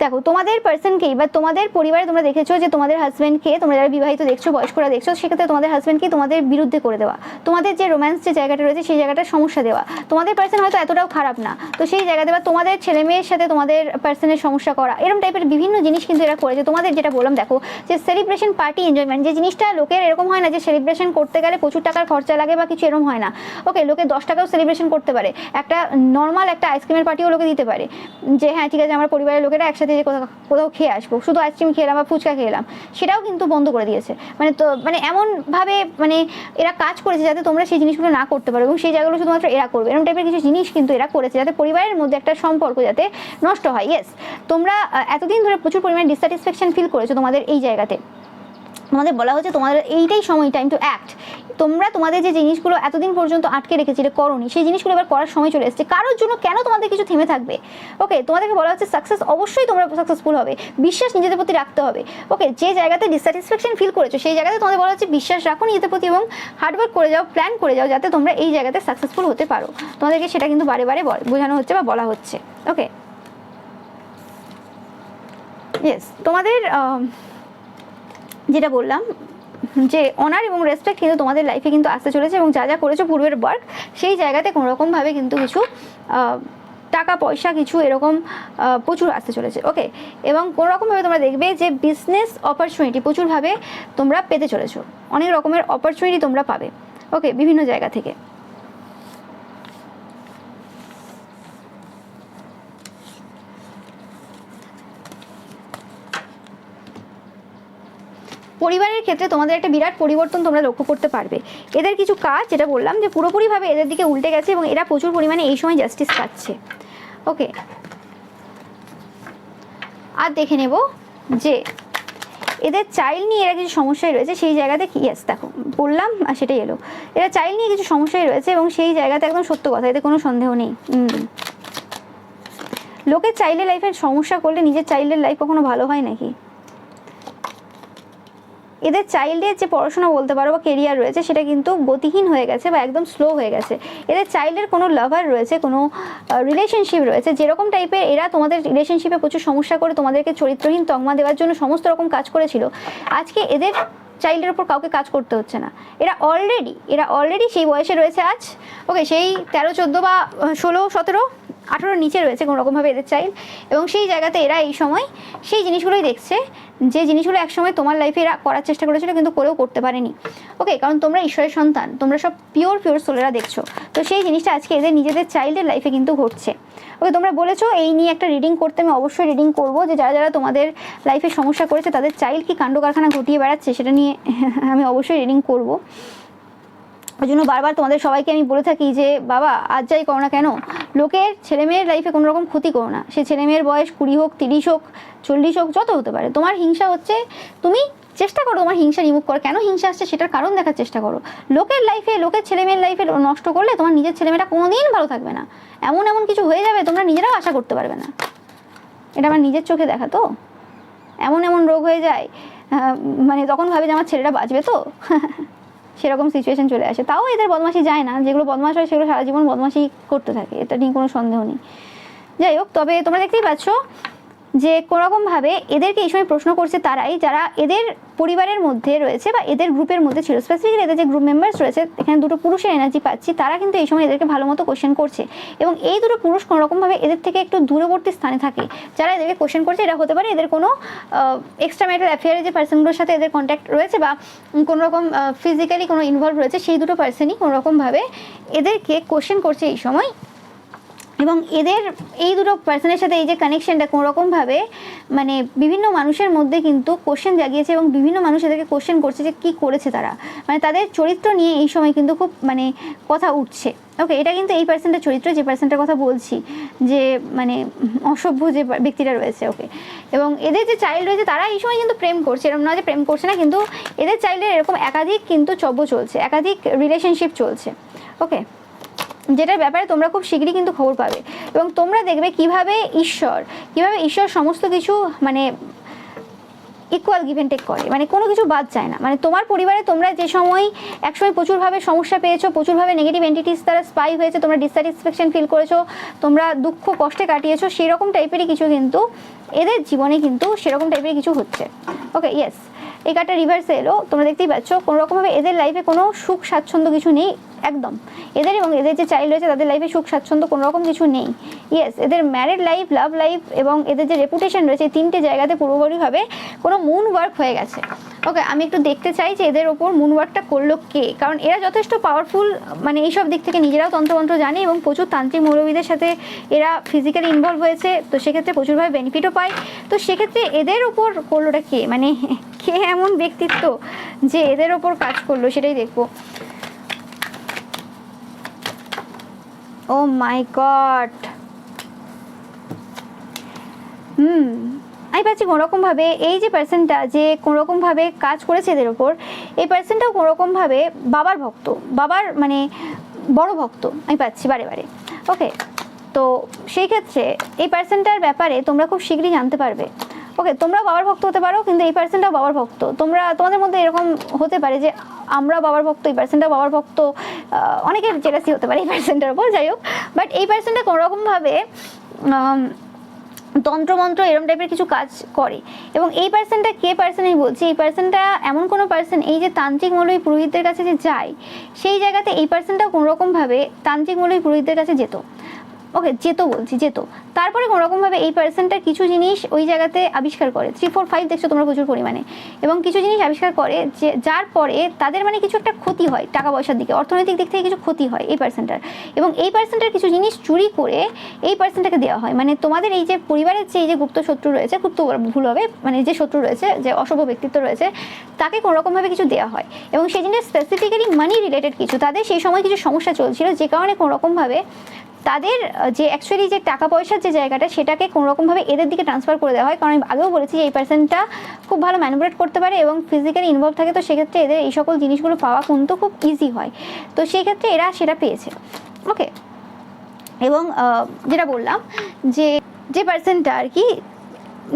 দেখো তোমাদের পার্সনকেই বা তোমাদের পরিবারে তোমরা দেখেছো যে তোমাদের হাজব্যান্ডকে, তোমরা যারা বিবাহিত দেখছো, বয়স্করা দেখছো, সেক্ষেত্রে তোমাদের হাজব্যান্ডকে তোমাদের বিরুদ্ধে করে দেওয়া, তোমাদের যে রোম্যান্স যে জায়গাটা রয়েছে সেই জায়গাটার সমস্যা দেওয়া। তোমাদের পার্সন হয়তো এতটাও খারাপ না, তো সেই জায়গাতে বা তোমাদের ছেলে মেয়ের সাথে তোমাদের পার্সনের সমস্যা করা, এরকম টাইপের বিভিন্ন জিনিস কিন্তু এরা করেছে। তোমাদের যেটা বললাম, দেখো যে সেলিব্রেশন পার্টি এনজয়মেন্ট যে জিনিসটা, লোকের এরকম হয় না যে সেলিব্রেশন করতে গেলে প্রচুর টাকার খরচা লাগে বা কিছু, এরকম হয় না। ওকে, লোকে 10 টাকাও সেলিব্রেশন করতে পারে, একটা নর্মাল একটা আইসক্রিমের পার্টিও লোকে দিতে পারে, যে হ্যাঁ ঠিক আছে আমার পরিবারের লোকেরা একসাথে যে কোথাও খেয়ে আসবো, শুধু আইসক্রিম খেলাম বা ফুচকা খেলাম, সেটাও কিন্তু বন্ধ করে দিয়েছে। মানে এমনভাবে মানে এরা কাজ করেছে যাতে তোমরা সেই জিনিসগুলো না করতে পারো, এবং সেই জায়গাগুলো শুধুমাত্র এরা করবে, এরকম টাইপের কিছু জিনিস কিন্তু এরা করেছে যাতে পরিবারের মধ্যে একটা সম্পর্ক যাতে নষ্ট হয়। ইয়েস, তোমরা এতদিন ধরে প্রচুর পরিমাণে ডিসস্যাটিসফ্যাকশন ফিল করেছো তোমাদের এই জায়গাতে। তোমাদের বলা হচ্ছে তোমাদের এইটাই সময়, টাইম টু অ্যাক্ট। তোমরা তোমাদের যে জিনিসগুলো এতদিন পর্যন্ত আটকে রেখেছিলে করোনি, সেই জিনিসগুলো এবার করার সময় চলে এসেছে। কারোর জন্য কেন তোমাদের কিছু থেমে থাকবে? ওকে, তোমাদেরকে বলা হচ্ছে সাকসেস, অবশ্যই তোমরা সাকসেসফুল হবে, বিশ্বাস নিজেদের প্রতি রাখতে হবে। ওকে, যে জায়গাতে ডিসস্যাটিসফ্যাকশন ফিল করেছো সেই জায়গাতে তোমাদের বলা হচ্ছে বিশ্বাস রাখো নিজেদের প্রতি এবং হার্ডওয়ার্ক করে যাও, প্ল্যান করে যাও, যাতে তোমরা এই জায়গাতে সাকসেসফুল হতে পারো। তোমাদেরকে সেটা কিন্তু বারে বারে বোঝানো হচ্ছে বা বলা হচ্ছে। ওকে, ইয়েস, তোমাদের যেটা বললাম যে অনার এবং রেসপেক্ট কিন্তু তোমাদের লাইফে কিন্তু আসতে চলেছে, এবং যা যা করেছো পূর্বের ওয়ার্ক সেই জায়গাতে কোনো রকমভাবে কিন্তু কিছু টাকা পয়সা কিছু এরকম প্রচুর আসতে চলেছে। ওকে, এবং কোনো রকমভাবে তোমরা দেখবে যে বিজনেস অপরচুনিটি প্রচুরভাবে তোমরা পেতে চলেছো, অনেক রকমের অপরচুনিটি তোমরা পাবে। ওকে, বিভিন্ন জায়গা থেকে। পরিবারের ক্ষেত্রে তোমাদের একটা বিরাট পরিবর্তন তোমরা লক্ষ্য করতে পারবে। এদের কিছু কাজ যেটা বললাম যে পুরোপুরিভাবে এদের দিকে উল্টে গেছে, এবং এরা প্রচুর পরিমাণে এই সময় জাস্টিস পাচ্ছে। ওকে, আর দেখে নেব যে এদের চাইল্ড নিয়ে এরা কিছু সমস্যায় রয়েছে, সেই জায়গাতে কি ইয়েস দেখো বললাম আর সেটাই এলো, এরা চাইল্ড নিয়ে কিছু সমস্যায় রয়েছে, এবং সেই জায়গাতে একদম সত্য কথা, এতে কোনো সন্দেহ নেই। লোকের চাইল্ডের লাইফের সমস্যা করলে নিজের চাইল্ডের লাইফ কখনো ভালো হয় নাকি? এদের চাইল্ডের যে পড়াশোনা বলতে পারো বা কেরিয়ার রয়েছে সেটা কিন্তু গতিহীন হয়ে গেছে বা একদম স্লো হয়ে গেছে। এদের চাইল্ডের কোনো লাভার রয়েছে, কোনো রিলেশনশিপ রয়েছে, যেরকম টাইপের এরা তোমাদের রিলেশনশিপে প্রচুর সমস্যা করে তোমাদেরকে চরিত্রহীন তকমা দেওয়ার জন্য সমস্ত রকম কাজ করেছিল, আজকে এদের চাইল্ডের উপর কাউকে কাজ করতে হচ্ছে না। এরা অলরেডি সেই বয়সে রয়েছে আজ। ওকে, সেই 13, 14 বা 16, 17, 18 নিচে রয়েছে কোনো রকমভাবে এদের চাইল্ড, এবং সেই জায়গাতে এরা এই সময় সেই জিনিসগুলোই দেখছে যে জিনিসগুলো একসময় তোমার লাইফে এরা করার চেষ্টা করেছিল কিন্তু করেও করতে পারেনি। ওকে, কারণ তোমরা ঈশ্বরের সন্তান, তোমরা সব পিওর সোলেরা দেখছো, তো সেই জিনিসটা আজকে এদের নিজেদের চাইল্ডের লাইফে কিন্তু ঘটছে। ওকে, তোমরা বলেছো এই নিয়ে একটা রিডিং করতে, আমি অবশ্যই রিডিং করবো যে যারা যারা তোমাদের লাইফে সমস্যা করেছে তাদের চাইল্ড কি কাণ্ড কারখানা ঘটিয়ে বেড়াচ্ছে সেটা নিয়ে আমি অবশ্যই রিডিং করবো। ওই জন্য বারবার তোমাদের সবাইকে আমি বলে থাকি যে বাবা আজ যাই করো না কেন, লোকের ছেলেমেয়ের লাইফে কোনো রকম ক্ষতি করো না। সে ছেলেমেয়ের বয়স 20 হোক, 30 হোক, 40 হোক, যত হতে পারে। তোমার হিংসা হচ্ছে, তুমি চেষ্টা করো তোমার হিংসা রিমুভ করো। কেন হিংসা আসছে সেটার কারণ দেখার চেষ্টা করো। লোকের লাইফে, লোকের ছেলেমেয়ের লাইফে নষ্ট করলে তোমার নিজের ছেলেমেয়েটা কোনোদিন ভালো থাকবে না। এমন এমন কিছু হয়ে যাবে তোমরা নিজেরাও আশা করতে পারবে না। এটা আমার নিজের চোখে দেখা। তো এমন এমন রোগ হয়ে যায়, মানে তখন ভাবে যে আমার ছেলেটা বাঁচবে তো সেরকম সিচুয়েশন চলে আসে। তাও এদের বদমাশি যায় না, যেগুলো বদমাশ হয় সেগুলো সারা জীবন বদমাশি করতে থাকে, এটা নিয়ে কোনো সন্দেহ নেই। যাই হোক, তবে তোমরা দেখতেই পাচ্ছ যে কোনোরকমভাবে এদেরকে এই সময় প্রশ্ন করছে তারাই যারা এদের পরিবারের মধ্যে রয়েছে বা এদের গ্রুপের মধ্যে ছিল। স্পেসিফিক্যালি এদের যে গ্রুপ মেম্বার্স রয়েছে, এখানে দুটো পুরুষের এনার্জি পাচ্ছি, তারা কিন্তু এই সময় এদেরকে ভালো মতো কোশ্চেন করছে। এবং এই দুটো পুরুষ কোনোরকমভাবে এদের থেকে একটু দূরবর্তী স্থানে থাকে। যারা এদেরকে কোশ্চেন করছে এরা হতে পারে এদের কোনো এক্সট্রা ম্যারিটাল অ্যাফেয়ারে যে পার্সনগুলোর সাথে এদের কন্ট্যাক্ট রয়েছে বা কোনোরকম ফিজিক্যালি কোনো ইনভলভ রয়েছে, সেই দুটো পার্সনই কোনোরকমভাবে এদেরকে কোশ্চেন করছে এই সময়। এবং এদের এই দুটো পার্সনের সাথে এই যে কানেকশনটা কোনোরকমভাবে মানে বিভিন্ন মানুষের মধ্যে কিন্তু কোশ্চেন জাগিয়েছে এবং বিভিন্ন মানুষ এদেরকে কোশ্চেন করছে যে কী করেছে তারা, মানে তাদের চরিত্র নিয়ে এই সময় কিন্তু খুব মানে কথা উঠছে। ওকে, এটা কিন্তু এই পার্সনটার চরিত্র, যে পার্সনটার কথা বলছি, যে মানে অসভ্য যে ব্যক্তিটা রয়েছে। ওকে, এবং এদের যে চাইল্ড রয়েছে তারা এই সময় কিন্তু প্রেম করছে, এরকম নয় যে প্রেম করছে না, কিন্তু এদের চাইল্ডের এরকম একাধিক কিন্তু চব্য চলছে, একাধিক রিলেশনশিপ চলছে। ওকে, যেটার ব্যাপারে তোমরা খুব শীঘ্রই কিন্তু খবর পাবে এবং তোমরা দেখবে কিভাবে ঈশ্বর সমস্ত কিছু মানে ইকুয়াল গিভ অ্যান্ড টেক করে, মানে কোনো কিছু বাদ যায় না। মানে তোমার পরিবারে তোমরা যে সময় একসময় প্রচুরভাবে সমস্যা পেয়েছো, প্রচুরভাবে নেগেটিভ এন্টিটিস দ্বারা স্পাই হয়েছে, তোমরা ডিসস্যাটিসফ্যাকশন ফিল করেছো, তোমরা দুঃখ কষ্টে কাটিয়েছো, সেরকম টাইপেরই কিছু কিন্তু এদের জীবনে কিন্তু সেরকম টাইপের কিছু হচ্ছে। ওকে, ইয়েস, এই কার্ডটা রিভার্সে এলো, তোমরা দেখতেই পাচ্ছ কোনোরকমভাবে এদের লাইফে কোনো সুখ স্বাচ্ছন্দ্য কিছু নেই একদম। এদের এবং এদের যে চাইল্ড রয়েছে তাদের লাইফে সুখ স্বাচ্ছন্দ্য কোনো রকম কিছু নেই। ইয়েস, এদের ম্যারিড লাইফ, লাভ লাইফ এবং এদের যে রেপুটেশন রয়েছে, এই তিনটে জায়গাতে পুরোপুরিভাবে কোনো মুন ওয়ার্ক হয়ে গেছে। ওকে, আমি একটু দেখতে চাই যে এদের ওপর মুন ওয়ার্কটা করলো কে, কারণ এরা যথেষ্ট পাওয়ারফুল, মানে এইসব দিক থেকে নিজেরাও তন্ত্রমন্ত্র জানে এবং প্রচুর তান্ত্রিক মৌলবিদের সাথে এরা ফিজিক্যালি ইনভলভ হয়েছে, তো সেক্ষেত্রে প্রচুরভাবে বেনিফিটও পায়। তো সেক্ষেত্রে এদের ওপর করলোটা কে, মানে কে এমন ব্যক্তিত্ব যে এদের ওপর কাজ করলো সেটাই দেখবো। ও মাই গড, আমি পাচ্ছি কোনোরকমভাবে এই যে পার্সনটা যে কোনোরকমভাবে কাজ করেছে এদের ওপর, এই পার্সনটাও কোনোরকমভাবে বাবার ভক্ত, বাবার মানে বড় ভক্ত আমি পাচ্ছি বারে বারে। ওকে, তো সেই ক্ষেত্রে এই পার্সনটার ব্যাপারে তোমরা খুব শীঘ্রই জানতে পারবে। ওকে, তোমরাও বাবার ভক্ত হতে পারো, কিন্তু এই পার্সনটাও বাবার ভক্ত। তোমাদের মধ্যে এরকম হতে পারে যে আমরা বাবার ভক্ত, এই পার্সনটাও বাবার ভক্ত, অনেকের জেলাসি হতে পারে এই পার্সনটার উপর। যাই হোক, বাট এই পার্সনটা কোনোরকমভাবে তন্ত্রমন্ত্র এরম টাইপের কিছু কাজ করে। এবং এই পার্সনটা কে পার্সন আমি বলছি, এই পার্সনটা এমন কোনো পার্সন, এই যে তান্ত্রিক মৌলবী পুরোহিতদের কাছে যে যায়, সেই জায়গাতে এই পার্সনটাও কোনোরকমভাবে তান্ত্রিক মৌলবী পুরোহিতদের কাছে যেত। ওকে, যেত তারপরে কোনোরকমভাবে এই পার্সনটার কিছু জিনিস ওই জায়গাতে আবিষ্কার করে, 3, 4, 5 দেখছো তোমরা প্রচুর পরিমাণে, এবং কিছু জিনিস আবিষ্কার করে যে যার পরে তাদের মানে কিছু একটা ক্ষতি হয়, টাকা পয়সার দিকে, অর্থনৈতিক দিক থেকে কিছু ক্ষতি হয় এই পার্সনটার। এবং এই পার্সনটার কিছু জিনিস চুরি করে এই পার্সনটাকে দেওয়া হয়, মানে তোমাদের এই যে পরিবারের যে এই যে গুপ্ত শত্রু রয়েছে, গুপ্ত ভুল হবে, মানে যে শত্রু রয়েছে, যে অশুভ ব্যক্তিত্ব রয়েছে, তাকে কোনোরকমভাবে কিছু দেওয়া হয়। এবং সেই জিনিস স্পেসিফিক্যালি মানি রিলেটেড কিছু, তাদের সেই সময় কিছু সমস্যা চলছিল, যে কারণে কোনোরকমভাবে তাদের যে অ্যাকচুয়ালি যে টাকা পয়সার যে জায়গাটা, সেটাকে কোনোরকমভাবে এদের দিকে ট্রান্সফার করে দেওয়া হয়। কারণ আমি আগেও বলেছি যে এই পার্সনটা খুব ভালো ম্যানিপুলেট করতে পারে এবং ফিজিক্যালি ইনভলভ থাকে, তো সেক্ষেত্রে এদের এই সকল জিনিসগুলো পাওয়া কিন্তু খুব ইজি হয়। তো সেই ক্ষেত্রে এরা সেটা পেয়েছে। ওকে, এবং যেটা বললাম যে পার্সনটা আর কি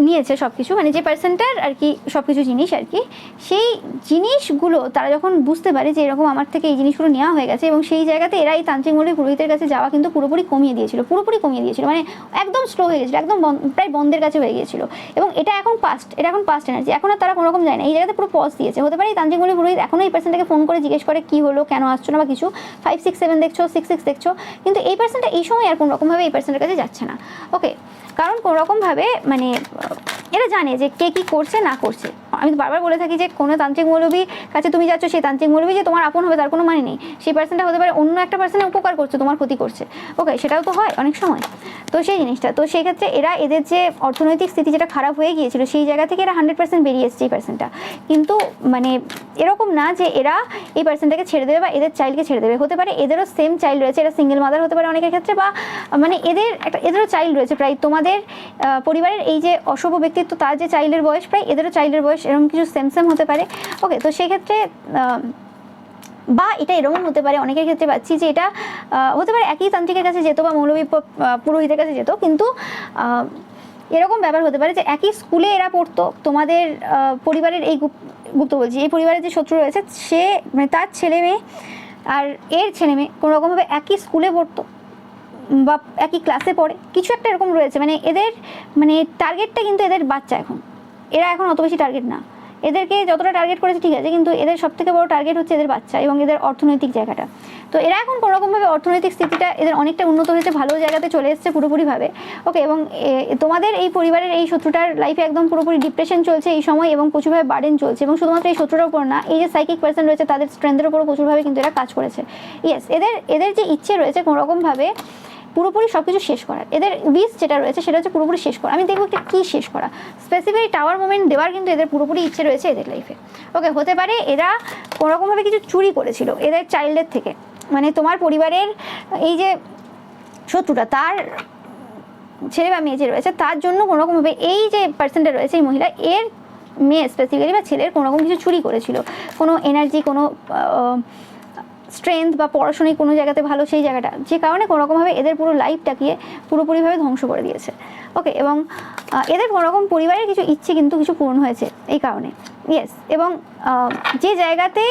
নিয়েছে সব কিছু, মানে যে পার্সনটার আর কি সব কিছু জিনিস আর কি, সেই জিনিসগুলো তারা যখন বুঝতে পারে যে এরকম আমার থেকে এই জিনিসগুলো নেওয়া হয়ে গেছে, এবং সেই জায়গাতে এরা এই তান্ত্রিক মৌলবী পুরোহিতের কাছে যাওয়া কিন্তু পুরোপুরি কমিয়ে দিয়েছিল, মানে একদম স্লো হয়ে গেছিলো, একদম প্রায় বন্ধের কাছে হয়ে গিয়েছিল। এবং এটা এখন পাস্ট এনার্জি, এখন আর তারা কোনোরকম যায় না, এই জায়গাতে পুরো পজ দিয়েছে। হতে পারে এই তান্ত্রিক মৌলবী পুরোহিত এখনও এই পার্সনটাকে ফোন করে জিজ্ঞেস করে কী হলো, কেন আসছো না বা কিছু, 5, 6, 7 দেখছো, 6, 6 দেখছো, কিন্তু এই পার্সনটা এই সময় আর কোনোরকমভাবে এই পার্সনের কাছে যাচ্ছে না। ওকে, কারণ কোনোরকমভাবে মানে এরা জানে যে কে কী করছে না করছে। আমি তো বারবার বলে থাকি যে কোনো তান্ত্রিক মৌলবীর কাছে তুমি যাচ্ছ, সেই তান্ত্রিক মৌলবী যে তোমার আপন হবে তার কোনো মানে নেই। সেই পার্সনটা হতে পারে অন্য একটা পার্সনের উপকার করছে, তোমার ক্ষতি করছে। ওকে, সেটাও তো হয় অনেক সময়। তো সেই জিনিসটা, তো সেই ক্ষেত্রে এরা এদের যে অর্থনৈতিক স্থিতি যেটা খারাপ হয়ে গিয়েছিল সেই জায়গা থেকে এরা 100% বেরিয়ে এসছে এই পার্সনটা। কিন্তু মানে এরকম না যে এরা এই পার্সনটাকে ছেড়ে দেবে বা এদের চাইল্ডকে ছেড়ে দেবে। হতে পারে এদেরও সেম চাইল্ড রয়েছে, এরা সিঙ্গেল মাদার হতে পারে অনেকের ক্ষেত্রে, বা মানে এদেরও চাইল্ড রয়েছে প্রায় তোমাদের পরিবারের এই যে অশুভ ব্যক্তিত্ব তার যে চাইল্ডের বয়স প্রায় এদেরও চাইল্ডের বয়স এরকম কিছু সেম হতে পারে। ওকে, তো সেই ক্ষেত্রে বা এটা এরকম হতে পারে অনেকের ক্ষেত্রে পাচ্ছি যে এটা হতে পারে একই তান্ত্রিকের কাছে যেত বা মৌলবী পুরোহিতের কাছে যেত, কিন্তু এরকম ব্যাপার হতে পারে যে একই স্কুলে এরা পড়তো। তোমাদের পরিবারের এই গুপ্ত বলছি, এই পরিবারের যে শত্রু রয়েছে সে মানে তার ছেলে মেয়ে আর এর ছেলে মেয়ে কোনো রকমভাবে একই স্কুলে পড়তো বা একই ক্লাসে পড়ে, কিছু একটা এরকম রয়েছে। মানে এদের মানে টার্গেটটা কিন্তু এদের বাচ্চা, এরা এখন অত বেশি টার্গেট না। এদেরকে যতটা টার্গেট করেছে ঠিক আছে, কিন্তু এদের সবথেকে বড় টার্গেট হচ্ছে এদের বাচ্চা এবং এদের অর্থনৈতিক জায়গাটা। তো এরা এখন কোনোরকমভাবে অর্থনৈতিক স্থিতিটা এদের অনেকটা উন্নত হয়েছে, ভালো জায়গাতে চলে এসেছে পুরোপুরিভাবে। ওকে, এবং তোমাদের এই পরিবারের এই শত্রুটার লাইফে একদম পুরোপুরি ডিপ্রেশন চলছে এই সময় এবং প্রচুরভাবে বার্ডেন চলছে। এবং শুধুমাত্র এই শত্রুটার উপর না, এই যে সাইকিক পার্সন রয়েছে তাদের স্ট্রেংথের উপরও প্রচুরভাবে কিন্তু এরা কাজ করেছে। ইয়েস, এদের যে ইচ্ছে রয়েছে কোনোরকমভাবে পুরোপুরি সব কিছু শেষ করার, এদের উইশ যেটা রয়েছে সেটা হচ্ছে পুরোপুরি শেষ করা। আমি দেখবো একটা কী শেষ করা, স্পেসিফিক টাওয়ার মোমেন্ট দেওয়ার কিন্তু এদের পুরোপুরি ইচ্ছে রয়েছে এদের লাইফে। ওকে, হতে পারে এরা কোনোরকমভাবে কিছু চুরি করেছিল এদের চাইল্ডের থেকে, মানে তোমার পরিবারের এই যে শত্রুটা তার ছেলে বা মেয়ে যে রয়েছে তার জন্য কোনোরকমভাবে এই যে পার্সনটা রয়েছে এই মহিলা এর মেয়ে স্পেসিফিক্যালি বা ছেলের কোনোরকম কিছু চুরি করেছিল, কোনো এনার্জি, কোনো স্ট্রেংথ বা পড়াশোনায় কোনো জায়গাতে ভালো সেই জায়গাটা, যে কারণে কোনোরকমভাবে এদের পুরো লাইফটাকে পুরোপুরিভাবে ধ্বংস করে দিয়েছে। ওকে, এবং এদের কোনোরকম পরিবারের কিছু ইচ্ছে কিন্তু কিছু পূরণ হয়েছে এই কারণে। ইয়েস, এবং যে জায়গাতে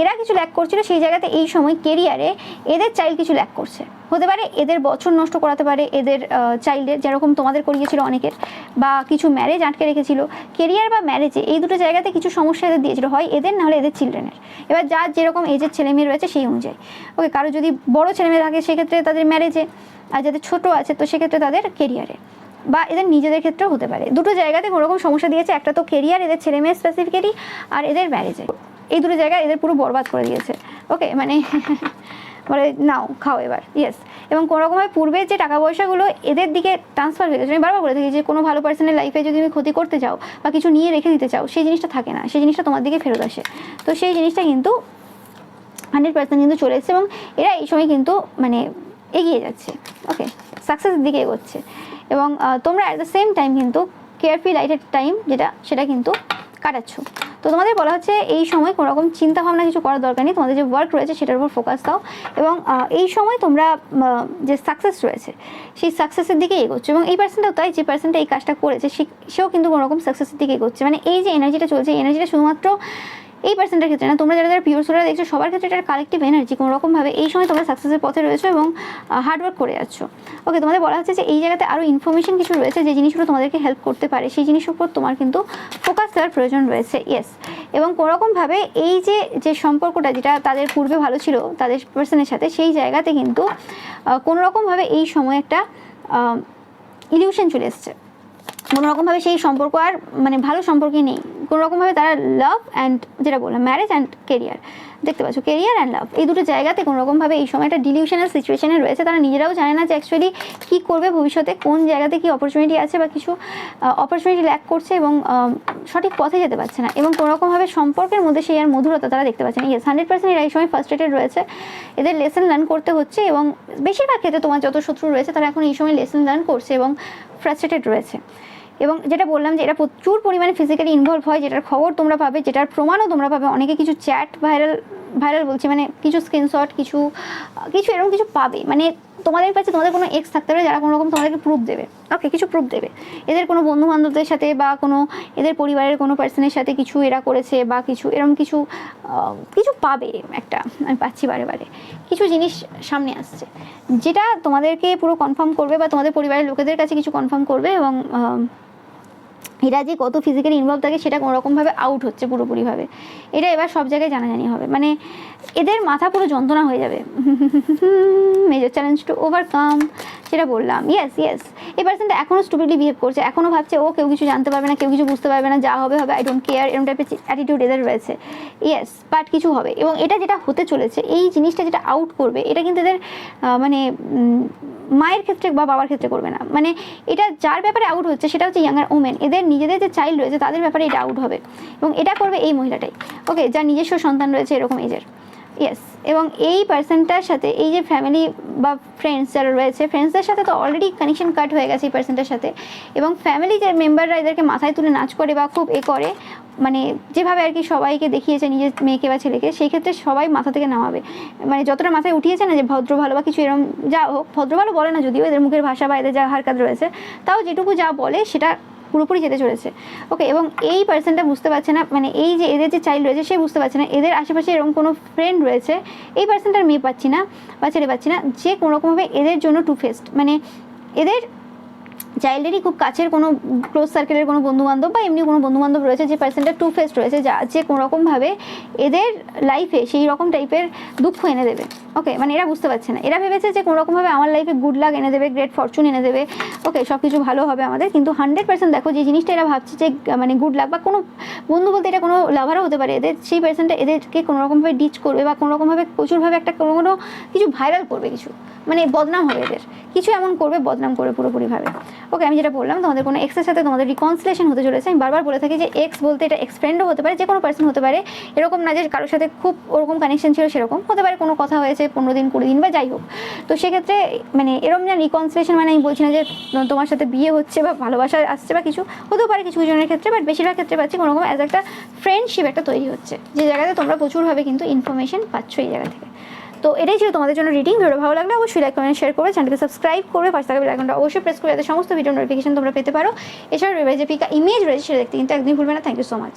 এরা কিছু ল্যাক করছিল সেই জায়গাতে এই সময় কেরিয়ারে এদের চাইল্ড কিছু ল্যাক করছে। হতে পারে এদের বছর নষ্ট করাতে পারে এদের চাইল্ডের, যেরকম তোমাদের করিয়েছিল অনেকের, বা কিছু ম্যারেজ আটকে রেখেছিল। কেরিয়ার বা ম্যারেজে এই দুটো জায়গাতে কিছু সমস্যা এদের দিয়েছিল, হয় এদের না হলে এদের চিলড্রেনের। এবার যার যেরকম এজের ছেলেমেয়ে রয়েছে সেই অনুযায়ী। ওকে, কারো যদি বড় ছেলেমেয়ে থাকে সেক্ষেত্রে তাদের ম্যারেজে, আর যাদের ছোট আছে তো সেক্ষেত্রে তাদের কেরিয়ারে, বা এদের নিজেদের ক্ষেত্রেও হতে পারে। দুটো জায়গাতে কোনোরকম সমস্যা দিয়েছে, একটা তো কেরিয়ার এদের ছেলেমেয়ে স্পেসিফিক্যালি, আর এদের ম্যারেজে। এই দুটো জায়গায় এদের পুরো বরবাদ করে দিয়েছে। ওকে, মানে বলে নাও খাও এবার। ইয়েস, এবং কোনোরকমভাবে পূর্বের যে টাকা পয়সাগুলো এদের দিকে ট্রান্সফার হয়ে গেছে। আমি বারবার বলে থাকি যে কোনো ভালো পার্সনের লাইফে যদি তুমি ক্ষতি করতে চাও বা কিছু নিয়ে রেখে দিতে চাও সেই জিনিসটা থাকে না, সেই জিনিসটা তোমার দিকে ফেরত আসে। তো সেই জিনিসটা কিন্তু 100% কিন্তু চলে এসেছে এবং এরা এই সময় কিন্তু মানে এগিয়ে যাচ্ছে। ওকে, সাকসেসের দিকে এগোচ্ছে। এবং তোমরা অ্যাট দ্য সেম টাইম কিন্তু কেয়ারফুল লাইটের টাইম যেটা সেটা কিন্তু কাটাচ্ছ। তো তোমাদের বলা হচ্ছে এই সময় কোনো রকম চিন্তাভাবনা কিছু করার দরকার নেই, তোমাদের যে ওয়ার্ক রয়েছে সেটার উপর ফোকাস দাও। এবং এই সময় তোমরা যে সাকসেস রয়েছে সেই সাকসেসের দিকে এগোচ্ছে। এবং এই পার্সনটাও তাই, যে পার্সনটা এই কাজটা করেছে সেও কিন্তু কোনো রকম সাকসেসের দিকে এগোচ্ছে। মানে এই যে এনার্জিটা চলছে, এই এনার্জিটা শুধুমাত্র এই পার্সনটার ক্ষেত্রে না, তোমরা যারা যারা পিওর সোলরা দেখছো সবার ক্ষেত্রে এটা কালেকটিভ এনার্জি। কোনো রকমভাবে এই সময় তোমরা সাকসেসের পথে রয়েছো এবং হার্ডওয়ার্ক করে যাচ্ছ। ওকে, তোমাদের বলা হচ্ছে যে এই জায়গাতে আরও ইনফরমেশন কিছু রয়েছে যে জিনিসগুলো তোমাদেরকে হেল্প করতে পারে, সেই জিনিসের উপর তোমার কিন্তু ফোকাস দেওয়ার প্রয়োজন রয়েছে। ইয়েস, এবং কোনোরকমভাবে এই যে সম্পর্কটা যেটা তাদের পূর্বে ভালো ছিল তাদের পার্সনের সাথে, সেই জায়গাতে কিন্তু কোনোরকমভাবে এই সময় একটা ইলিউশন চলে এসছে। কোনোরকমভাবে সেই সম্পর্ক আর মানে ভালো সম্পর্কই নেই। কোনোরকমভাবে তারা লাভ অ্যান্ড যেটা বললাম ম্যারেজ অ্যান্ড কেরিয়ার, দেখতে পাচ্ছ কেরিয়ার অ্যান্ড লাভ এই দুটো জায়গাতে কোনোরকমভাবে এই সময় একটা ডিলিউশনাল সিচুয়েশনে রয়েছে। তারা নিজেরাও জানে না যে অ্যাকচুয়ালি কী করবে ভবিষ্যতে, কোন জায়গাতে কী অপরচুনিটি আছে বা কিছু অপরচুনিটি ল্যাক করছে এবং সঠিক পথে যেতে পারছে না। এবং কোনোরকমভাবে সম্পর্কের মধ্যে সেই আর মধুরতা তারা দেখতে পাচ্ছে না। ইয়েস, 100% এরা এই সময় ফার্স্ট্রেটেড রয়েছে, এদের লেসন লার্ন করতে হচ্ছে। এবং বেশিরভাগ ক্ষেত্রে তোমার যত শত্রু রয়েছে তারা এখন এই সময় লেসন লার্ন করছে এবং ফ্রাস্ট্রেটেড রয়েছে। এবং যেটা বললাম যে এরা প্রচুর পরিমাণে ফিজিক্যালি ইনভলভ হয়, যেটার খবর তোমরা পাবে, যেটার প্রমাণও তোমরা পাবে। অনেকে কিছু চ্যাট ভাইরাল বলছে, মানে কিছু স্ক্রিনশট কিছু এরকম কিছু পাবে। মানে তোমাদের কাছে তোমাদের কোনো এক্স থাকতে পারে যারা কোনো রকম তোমাদেরকে প্রুফ দেবে। ওকে, কিছু প্রুফ দেবে এদের কোনো বন্ধু বান্ধবদের সাথে বা কোনো এদের পরিবারের কোনো পার্সনের সাথে কিছু এরা করেছে বা কিছু এরকম কিছু পাবে। একটা আমি পাচ্ছি বারে বারে কিছু জিনিস সামনে আসছে যেটা তোমাদেরকে পুরো কনফার্ম করবে বা তোমাদের পরিবারের লোকেদের কাছে কিছু কনফার্ম করবে। এবং এরা যে কত ফিজিক্যালি ইনভলভ থাকে সেটা কোনোরকমভাবে আউট হচ্ছে পুরোপুরিভাবে। এটা এবার সব জায়গায় জানাজানি হবে, মানে এদের মাথা পুরো যন্ত্রণা হয়ে যাবে। মেজর চ্যালেঞ্জ টু ওভারকাম, সেটা বললাম। ইয়েস ইয়েস, এই পার্সনটা এখনও স্টুপিডলি বিহেভ করছে, এখনও ভাবছে ও কেউ কিছু জানতে পারবে না, কেউ কিছু বুঝতে পারবে না, যা হবে হবে, আই ডোন্ট কেয়ার, এরকম টাইপের অ্যাটিটিউড এদের রয়েছে। ইয়েস, বাট কিছু হবে, এবং এটা যেটা হতে চলেছে, এই জিনিসটা যেটা আউট করবে, এটা কিন্তু এদের মানে মায়ের ক্ষেত্রে বা বাবার ক্ষেত্রে করবে না, মানে এটা যার ব্যাপারে আউট হচ্ছে সেটা হচ্ছে ইয়াঙ্গার ওমেন, এদের নিজেদের যে চাইল্ড রয়েছে তাদের ব্যাপারে এটা আউট হবে, এবং এটা করবে এই মহিলাটাই, ওকে, যার নিজস্ব সন্তান রয়েছে এরকম এজের। ইয়েস, এবং এই পার্সনটার সাথে এই যে ফ্যামিলি বা ফ্রেন্ডস যারা রয়েছে, ফ্রেন্ডসদের সাথে তো অলরেডি কানেকশন কাট হয়ে গেছে এই পার্সনটার সাথে, এবং ফ্যামিলি যে মেম্বাররা এদেরকে মাথায় তুলে নাচ করে বা খুব করে, মানে যেভাবে আর কি সবাইকে দেখিয়েছে নিজের মেয়েকে বা ছেলেকে, সেই ক্ষেত্রে সবাই মাথা থেকে নামাবে, মানে যতটা মাথায় উঠিয়েছে না যে ভদ্র ভালো বা কিছু এরকম, যা হোক ভদ্র ভালো বলে না যদিও, এদের মুখের ভাষা বা এদের যা হারকাত রয়েছে, তাও যেটুকু যা বলে সেটা পুরোপুরি যেতে চলেছে, ওকে। এবং এই পার্সনটা বুঝতে পারছে না, মানে এই যে এদের যে চাইল্ড রয়েছে সে বুঝতে পারছে না এদের আশেপাশে এরকম কোনো ফ্রেন্ড রয়েছে, এই পার্সনটার মেয়ে পাচ্ছি না বা ছেলে পাচ্ছি না, যে কোনোরকমভাবে এদের জন্য টু ফেস্ট, মানে এদের চাইল্ডেরই খুব কাছের কোনো ক্লোজ সার্কেলের কোনো বন্ধুবান্ধব বা এমনি কোনো বন্ধুবান্ধব রয়েছে, যে পার্সনটা টু ফেস্ট রয়েছে, যা যে কোনোরকমভাবে এদের লাইফে সেই রকম টাইপের দুঃখ এনে দেবে, ওকে। মানে এরা বুঝতে পারছে না, এরা ভেবেছে যে কোনোরকমভাবে আমার লাইফে গুড লাক এনে দেবে, গ্রেট ফরচুন এনে দেবে, ওকে, সব কিছু ভালো হবে আমাদের, কিন্তু 100% দেখো যে জিনিসটা এরা ভাবছে যে মানে গুড লাক বা কোনো বন্ধু বলতে এটা কোনো লাভারও হতে পারে এদের, সেই পার্সনটা এদেরকে কোনোরকমভাবে ডিচ করবে বা কোনোরকমভাবে প্রচুরভাবে একটা কোনো কিছু ভাইরাল করবে, কিছু মানে বদনাম হবে এদের, কিছু এমন করবে বদনাম করে পুরোপুরিভাবে, ওকে। আমি যেটা বললাম, তোমাদের কোনো এক্সের সাথে তোমাদের রিকনসিলেশন হতে চলেছে। আমি বারবার বলে থাকি যে এক্স বলতে এটা এক্স ফ্রেন্ডও হতে পারে, যে কোনো পার্সন হতে পারে, এরকম না যে কারোর সাথে খুব ওরকম কানেকশন ছিল, সেরকম হতে পারে, কোনো কথা হয়েছে 15 দিন 20 দিন বা যাই হোক, তো সেক্ষেত্রে মানে এরকম না রিকনসিলেশন, মানে আমি বলছি না যে তোমার সাথে বিয়ে হচ্ছে বা ভালোবাসা আসছে বা কিছু হতেও পারে কিছু জনের ক্ষেত্রে, বাট বেশিরভাগ ক্ষেত্রে পাচ্ছি কোনো রকম অ্যাজ একটা ফ্রেন্ডশিপ একটা তৈরি হচ্ছে, যে জায়গাতে তোমরা প্রচুরভাবে কিন্তু ইনফরমেশন পাচ্ছ এই জায়গা থেকে। তো এটাই ছিল তোমাদের জন্য রিডিং। ভিডিও ভালো লাগলে অবশ্যই লাইক কমেন্ট শেয়ার করবে, চ্যানেলকে সাবস্ক্রাইব করবে, পাশে থাকা বেল আইকনটা অবশ্যই প্রেস করে যাতে সমস্ত ভিডিও নোটিফিকেশন তোমরা পেতে পারো। এছাড়া যে পিকা ইমেজ রয়েছে সেটা দেখতে কিন্তু একদমই ভুলবে না। Thank you so much.